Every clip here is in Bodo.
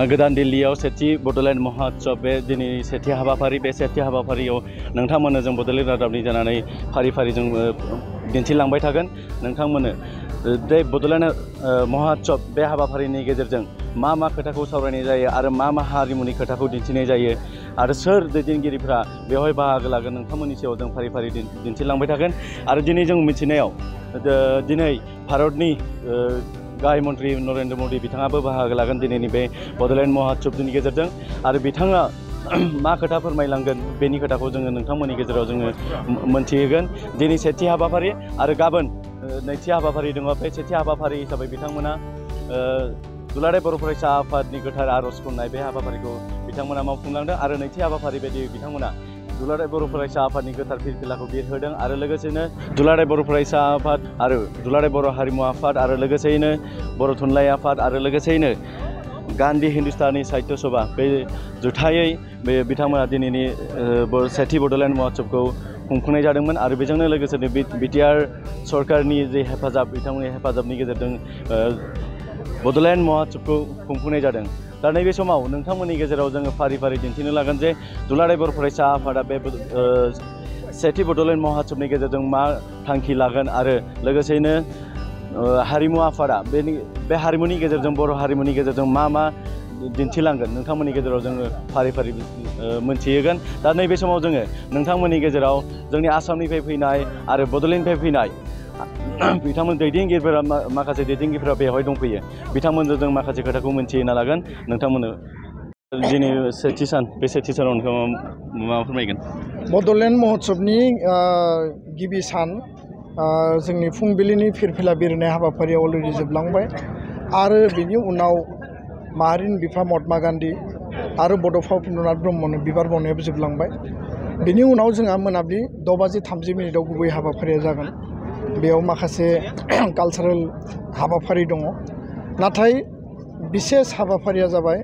गोदान दिल्लीयाव सेथि बड'लेण्ड महोत्सव बे दिनै सेथि हाबाफारि बे सेथि हाबाफारियाव नोंथांमोननो जों बड'लेण्ड रादाबनि जानानै फारि फारि जों दिन्थिलांबाय थागोन। नोंथांमोननो बे बड'लेण्ड महोत्सव बे हाबाफारिनि गेजेरजों मा मा खोथाखौ सावरायनाय जायो आरो मा हारिमुनि खोथाखौ दिन्थिनाय जायो आरो सोर दैदेनगिरिफ्रा बेवहाय बाहागो लागोन नोंथांमोननि सायाव जों फारि फारि दिन्थिलांबाय थागोन। आरो दिनै जों मिथिनायाव दिनै भारतनि गाहाय मन्त्रि नरेन्द्र मदि बिथाङाबो बाहागो लागोन दिनैनि बे बड'लेण्ड महोत्सवनि गेजेरजों आरो बिथाङा मा खोथा फोरमायलांगोन बेनि खोथाखौ जोङो नोंथांमोननि गेजेराव जोङो मोनथिहोगोन। दिनै सेथि हाबाफारि आरो गाबोन नैथि हाबाफारि दङ। बे सेथि हाबाफारि हिसाबै बिथांमोना दुलाराय बर' फरायसा आफादनि गोथार आर'ज खन्नाय बे हाबाफारिखौ बिथांमोना मावफुंलांदों आरो नैथि हाबाफारि बायदि बिथांमोना दुलाराय बर' फरायसा आफादनि गोथार फिरफिलाखौ बिरहोदों आरो लोगोसेनो दुलाराय बर' फरायसा आफाद आरो दुलाराय बर' हारिमु आफाद आरो लोगोसेयैनो बर' थुनलाइ आफाद आरो लोगोसेयैनो गान्धी हिन्दुस्तानी साहित्य सभा बे जुथायै बे बिथांमोना दिनैनि सेथि बड'लेण्ड महोत्सवखौ खुंफुंनाय जादोंमोन आरो बेजोंनो लोगोसेनो बिटिआर सरकारनि जे हेफाजाब बिथांमोननि हेफाजाबनि गेजेरजों बड'लेण्ड महोत्सवखौ खुंफुंनाय जादों। दा नैबे समाव नोंथांमोननि गेजेराव जोङो फारि फारि दिन्थिनो लागोन जे दुलाराय बर' फरायसा आफादा बे सेथि बड'लेण्ड महोत्सवनि गेजेरजों मा थांखि लागोन आरो लोगोसेयैनो हारिमु आफादा बे हारिमुनि गेजेरजों बर' हारिमुनि गेजेरजों मा दिन्थिलांगोन नोंथांमोननि गेजेराव जोङो फारि फारि मोनथिहोगोन। दा नैबे समाव जोङो नोंथांमोननि गेजेराव जोंनि आसामनिफ्राय फैनाय आरो बड'लेण्डनिफ्राय फैनाय बिथांमोन दैदेनगिरिफोरा माखासे दैदेनगिरिफोरा बेवहाय दंफैयो। बिथांमोनजों जों माखासे खोथाखौ मोनथिहोनो लागोन नोंथांमोननो। दिनै सेथि सान बे सेथि सानाव नोंथाङा मा फोरमायगोन? बड'लेण्ड महोत्सवनि गिबि सान जोंनि फुंबिलिनि फिरफिला बिरहोनाय हाबाफारिया अलरेडि जोबलांबाय आरो बिनि उनाव माहारिनि बिफा महात्मा गान्धी आरो बड'फा उपेन्द्रनाथ ब्रह्मनो बिबार बावनायाबो जोबलांबाय। बिनि उनाव जोंहा मोनाबिलि 6:30 गुबै हाबाफारिया जागोन। बेयाव माखासे कालचारेल हाबाफारि दङ, नाथाय बिसेस हाबाफारिया जाबाय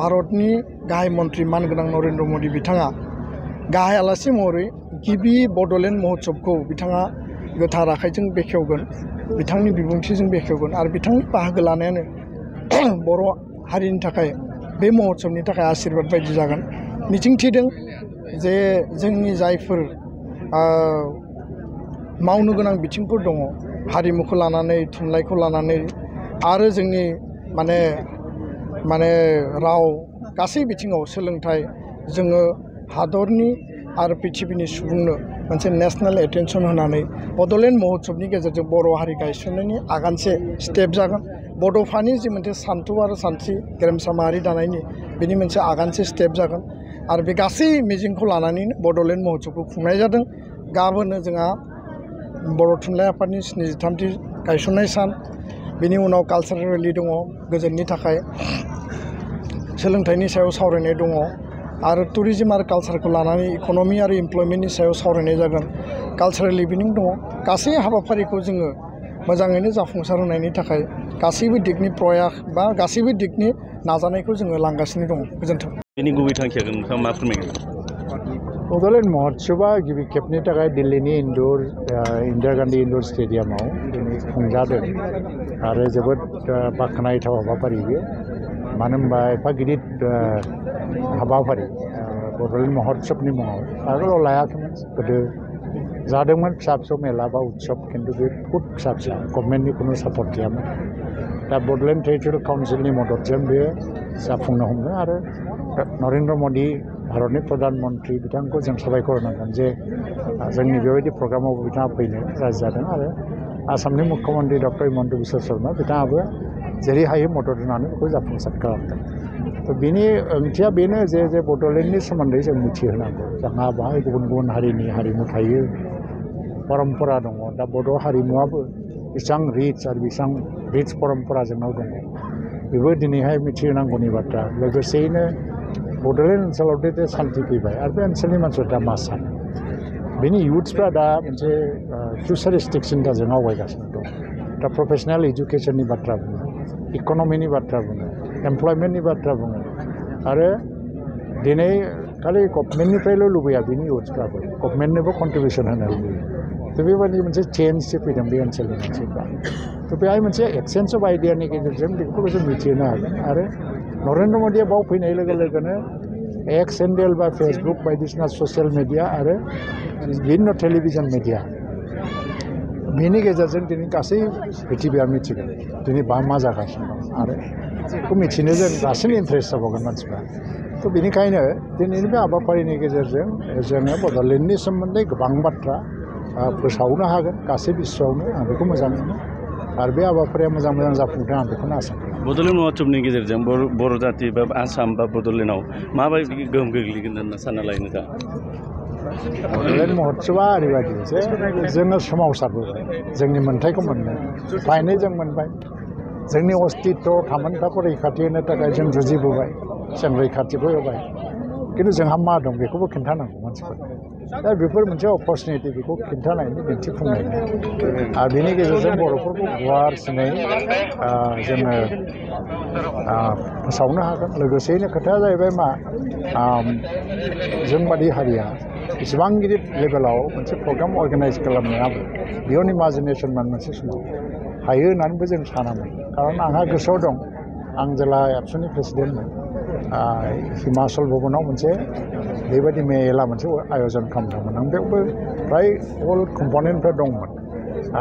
भारतनि गाहाय मन्त्रि मानगोनां नरेन्द्र मदि बिथाङा गाहाय आलासि महरै गिबि बड'लेण्ड महोत्सवखौ बिथाङा गोथार आखाइजों बेखेवगोन, बिथांनि बिबुंथिजों बेखेवगोन आरो बिथांनि बाहागो लानायानो बर' हारिनि थाखाय बे महोत्सवनि थाखाय आशीर्बाद बायदि जागोन। मिजिंथिदों जे जोंनि जायफोर मावनो गोनां बिथिंफोर दङ हारिमुखौ लानानै थुनलाइखौ लानानै आरो जोंनि माने राव गासै बिथिङाव सोलोंथाइ जोङो हादरनि आरो पृथिबिनि सुबुंनो मोनसे नेसनेल एटेनसन होनानै बड'लेण्ड महोत्सवनि गेजेरजों बर' हारि गायसननायनि आगानसे स्टेप जागोन। बड'फानि जि मोनसे सान्थौ आरो सानस्रि गेरेमसा माहारि दानायनि बेनि मोनसे आगानसे स्टेप जागोन आरो बे गासै मिजिंखौ लानानैनो बड'लेण्ड महोत्सवखौ खुंनाय जादों। गाबोननो जोंहा बर' थुनलाइ आफादनि 73थि गायसननाय सान, बेनि उनाव कालचारेल रेलि दङ, गोजोननि थाखाय सोलोंथाइनि सायाव सावरायनाय दङ आरो टुरिज्म आरो कालचारखौ लानानै इक'नमि आरो इमप्लयमेन्टनि सायाव सावरायनाय जागोन। कालचारेल इभिनिं दङ। गासै हाबाफारिखौ जोङो मोजाङैनो जाफुंसार होनायनि थाखाय गासैबो दिगनि प्रयास बा गासैबो दिगनि नाजानायखौ जोङो लांगासिनो दङ। गोजोन्थों। बेनि गुबै थांखिया नोंथाङा मा फोरमायगोन? बड'लेण्ड महोत्सवआ गिबि खेबनि थाखाय दिल्लीनि इन्दिरा गान्धी इन्ड'र स्टेडियामाव दिनै खुंजादों आरो जोबोद बाख्नायथाव हाबाफारि बेयो। मानो होनबा एफा गिदिर हाबाफारि बड'लेण्ड महोत्सवनि मुङाव आगोलाव लायाखैमोन। गोदो जादोंमोन फिसा फिसौ मेला बा उत्सव, खिन्थु बे बुहुद फिसा गभर्नमेन्टनि खुनु सापर्ट गैयामोन। दा बड'लेण्ड टेरिटरियेल काउन्सिलनि मददजों बे जाफुंनो हमदों आरो नरेन्द्र मदि भारतनि प्रधान मन्त्रि बिथांखौ जों साबायखर होनांगोन जे जोंनि बेबायदि प्रग्रामाव बिथाङा फैनो राजि जादों आरो आसामनि मुख्यमन्त्रि डक्टर हिमन्त बिश्व शर्मा बिथाङाबो जेरै हायो मदद होनानै बेखौ जाफुंसार खालामदों। बिनि ओंथिया बेनो जे बड'लेण्डनि सोमोन्दै जों मिथिहोनांगौ। जोंहा बाहाय गुबुन गुबुन हारिनि हारिमु थायो, परम्परा दङ। दा बड' हारिमुवाबो बेसेबां रिच आरो बेसेबां रिच परम्परा जोंनाव दङ बेबो दिनैहाय मिथिहोनांगौनि बाथ्रा। लोगोसेयैनो बड'लेण्ड ओनसोलाव दे सान्थि फैबाय आरो बे ओनसोलनि मानसिफ्रा दा मा सानो, बेनि इयुथ्सफ्रा दा मोनसे फिउचारिस्टिक सिन्थाजों आवगायगासिनो दं। दा प्रफेसनेल इडुकेसननि बाथ्रा बुङो, इक'नमिनि बाथ्रा बुङो, एमप्लयमेन्टनि बाथ्रा बुङो आरो दिनै खालि गभर्नमेन्टनिफ्रायल' लुबैया बिनि इयुथ्सफ्राबो गभर्नमेन्टनोबो कन्ट्रिबिउसन होनो लुबैयो। थ' बेबायदि मोनसे चेन्जसो फैदों बे ओनसोलनि मानसिफ्रा। थ' बेहाय मोनसे एक्सचेन्ज अफ आइडियानि गेजेरजों बेखौ जों मिथिहोनो हागोन आरो नरेन्द्र मदिया बाव फैनाय लोगो लोगोनो एक्स हेन्डेल बा फेसबुक बायदिसिना ससियेल मिडिया आरो भिन्न टेलिभिजन मिडिया बेनि गेजेरजों दिनै गासै पृथिबिया मिथिगोन दिनै मा जागासिनो दं आरो बेखौ मिथिनो जों दासिम इन्टारेस्ट जाबावगोन मानसिफ्रा थ' बेनिखायनो दिनैनि बे हाबाफारिनि गेजेरजों जोङो बड'लेण्डनि सोमोन्दै गोबां बाथ्रा फोसावनो हागोन गासै बिश्वआवनो आं बेखौ मोजां मोनो आरो बे हाबाफारिया मोजां जाफुंथों आं बेखौनो आसा खालामो बड'लेण्ड महत्सबनि गेजेरजों बर' जाथि बा आसाम बा बड'लेण्डआव माबायदि गोहोम गोग्लैगोन होनना सानना लायो नोंथाङा बड'लेण्ड महत्सबा ओरैबायदि जे जोङो सोमावसारबोबाय जोंनि मोन्थाइखौ मोननो फ्रायनो जों मोनबाय जोंनि अस्तित्व थामोनथाखौ रैखाथि होनो थाखाय जों जुजिबोबाय जों रैखाथिबो होबाय खिन्थु जोंहा मा दं बेखौबो खिन्थानांगौ मानसिफोरनो दा बेफोर मोनसे अपरचुनिटि बेखौ खिन्थानायनि दिन्थिफुंनायनि आरो बेनि गेजेरजों बर'फोरखौ गुवारसिनै जोङो फोसावनो हागोन लोगोसेयैनो खोथाया जाहैबाय मा जोंबादि हारिया इसेबां गिदिर लेभेलाव मोनसे प्रग्राम अर्गानाइज खालामनायाबो बियन इमाजिनेसनमोन मोनसे समाव हायो होननानैबो जों सानामोन खारन आंहा गोसोआव दं आं जेला एबसुनि प्रेसिडेन्टमोन हिमाचल भवनाव मोनसे बेबायदि मेला मोनसे आयोजन खालामदोंमोन आं बेयावबो फ्राय अल कम्पनेन्टफोर दंमोन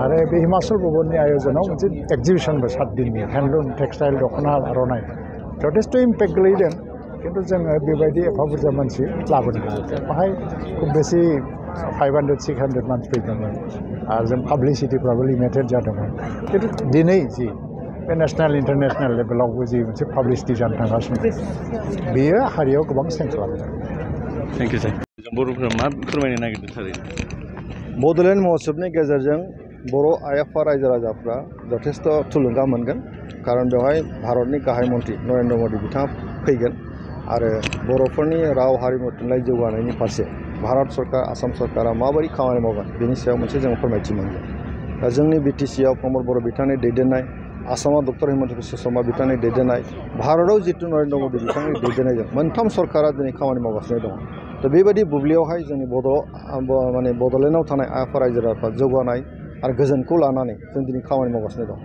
आरो बे हिमाचल भवननि आयोजनाव मोनसे एक्जिबिसनबो 7 दिननि हेन्डलुम टेक्सटाइल दख'ना आर'नाइ जथेस्थ' इम्पेक्ट गोलैदों खिन्थु जोङो बेबायदि एफा बुरजा मानसि लाबोनो हायाखै बाहाय खुब बेसि 500-600 मानसि फैदोंमोन आरो जों पाब्लिसिटिफ्राबो लिमिटेड जादोंमोन खिन्थु दिनै जि बे नेसनेल इन्टारनेसनेल लेभेलावबो जि मोनसे पाब्लिसिटि जानो थांगासिनो बेयो हारियाव गोबां स्ट्रेंथ खालामदों थेंक इउ सार बर'फोरा मा फोरमायनो नागिरदों थारैनो बड'लेण्ड महत्सबनि गेजेरजों बर' आइ आफा रायजो राजाफ्रा जथेस्थ' थुलुंगा मोनगोन खारन बेवहाय भारतनि गाहाय मन्त्रि नरेन्द्र मदि बिथाङा फैगोन आरो बर'फोरनि राव हारिमु थुनलाइ जौगानायनि फारसे भारत सरकार आसाम सरकारा माबायदि खामानि मावगोन बेनि सायाव मोनसे जों फोरमायथि मोनगोन दा जोंनि बिटिसिआव प्रमद बर' बिथांनि दैदेननाय आसामाव डक्टर हिमन्त बिश्व शर्मा बिथांनि दैदेननाय भारतआव जितु नरेन्द्र मदि बिथांनि दैदेननायजों मोनथाम सरकारा दिनै खामानि मावगासिनो दङ दा बेबायदि बुब्लियावहाय जोंनि बड'लेण्डआव थानाय आइ आफा रायजो राजाफ्रा जौगानाय आरो गोजोनखौ लानानै जों दिनै खामानि मावगासिनो दं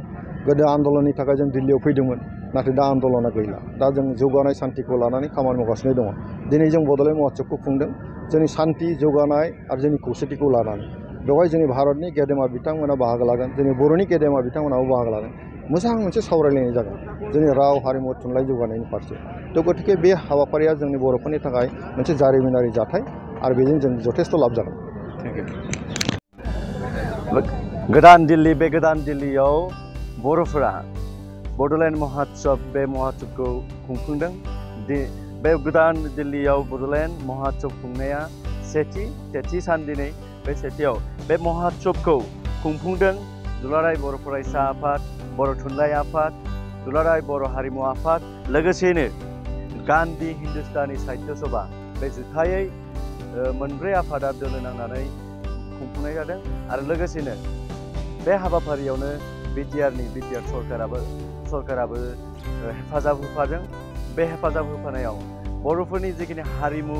गोदो आन्दलननि थाखाय जों दिल्लीयाव फैदोंमोन नाथाय दा आन्दलना गैला दा जों जौगानाय सान्थिखौ लानानै खामानि मावगासिनो दङ दिनै जों बड'लेण्ड महत्सबखौ खुंदों जोंनि सान्थि जौगानाय आरो जोंनि खौसेथिखौ लानानै बेवहाय जोंनि भारतनि गेदेमा बिथांमोना बाहागो लागोन जोंनि बर'नि गेदेमा बिथांमोनाबो बाहागो लागोन मोजां मोनसे सावरायलायनाय जागोन जोंनि राव हारिमु थुनलाइ जौगानायनि फारसे थ' गतिके बे हाबाफारिया जोंनि बर'फोरनि थाखाय मोनसे जारिमिनारि जाथाय आरो बेजों जों जथेस्थ' लाब जागोन गोदान दिल्ली बे गोदान दिल्लीयाव बर'फोरा बड'लेण्ड महत्सब बे महत्सबखौ खुंफुंदों बे गोदान दिल्लीयाव बड'लेण्ड महत्सब खुंनाया सेथि सान दिनै बे सेथियाव बे महत्सबखौ खुंफुंदों दुलाराय बर' फरायसा आफाद बर' थुनलाइ आफाद दुलाराय बर' हारिमु आफाद लोगोसेनो गान्धी हिन्दुस्तानी साहित्य सभा बे जुथायै मोनब्रै आफादा दोलो नांनानै खुंफुंनाय जादों आरो लोगोसेनो बे हाबाफारियावनो बिटिआर सरकाराबो हेफाजाब होफादों बे हेफाजाब होफानायाव बर'फोरनि जिखिनि हारिमु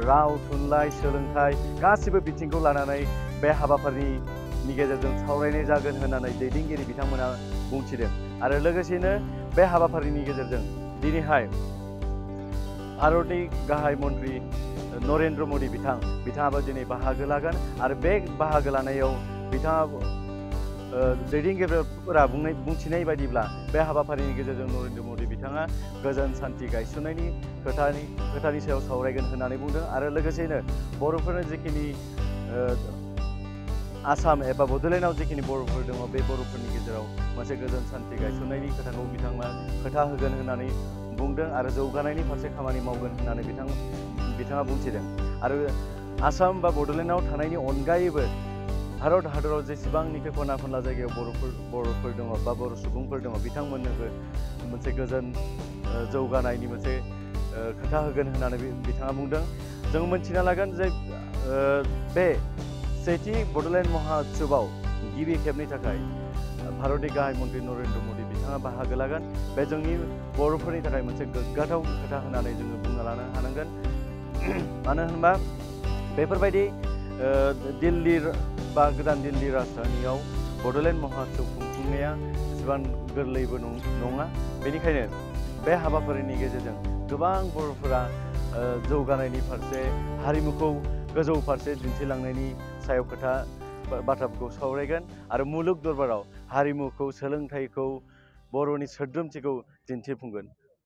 राव थुनलाइ सोलोंथाइ गासिबो बिथिंखौ लानानै बे हाबाफारिनि गेजेरजों सावरायनाय जागोन होननानै दैदेनगिरि बिथांमोना बुंथिदों आरो लोगोसेनो बे हाबाफारिनि गेजेरजों दिनैहाय भारतनि गाहाय मन्त्रि नरेन्द्र मदि बिथाङाबो दिनै बाहागो लागोन आरो बे बाहागो लानायाव बिथाङा दैदेनगिरिफोरा बुंथिनाय बायदिब्ला बे हाबाफारिनि गेजेरजों नरेन्द्र मदि बिथाङा गोजोन सान्थि गायसननायनि खोथानि सायाव सावरायगोन होननानै बुंदों आरो लोगोसेनो बर'फोरनो जिखिनि आसाम एबा बड'लेण्डआव जिखिनि बर'फोर दङ बे बर'फोरनि गेजेराव मोनसे गोजोन सान्थि गायसननायनि खोथाखौ बिथाङा खोथा होगोन होननानै बुंदों आरो जौगानायनि फारसे खामानि मावगोन होननानै बिथाङा बुंथिदों आरो आसाम बा बड'लेण्डआव थानायनि अनगायैबो भारत हादराव जेसेबांनिखि खना खनला जायगायाव बर'फोर दङ बा बर' सुबुंफोर दङ बिथांमोननोबो मोनसे गोजोन जौगानायनि मोनसे खोथा होगोन होननानै बिथाङा बुंदों जों मोनथिना लागोन जे बे सेथि बड'लेण्ड महत्सबाव गिबि खेबनि थाखाय भारतनि गाहाय मन्त्रि नरेन्द्र मदि बिथाङा बाहागो लागोन बे जोंनि बर'फोरनि थाखाय मोनसे गोग्गाथाव खोथा होननानै जोङो बुंना लानो हानांगोन मानो होनबा बेफोरबायदि दिल्ली बा गोदान दिल्ली राजधानियाव बड'लेण्ड महत्सब खुंफुंनाया एसेबां गोरलैबो नङा बेनिखायनो बे हाबाफारिनि गेजेरजों गोबां बर'फोरा जौगानायनि फारसे हारिमुखौ गोजौ फारसे दिन्थिलांनायनि सायाव खोथा बाथ्राफोरखौ सावरायगोन आरो मुलुग दरबाराव हारिमुखौ सोलोंथाइखौ बर'नि सोद्रोमथिखौ दिन्थिफुंगोन।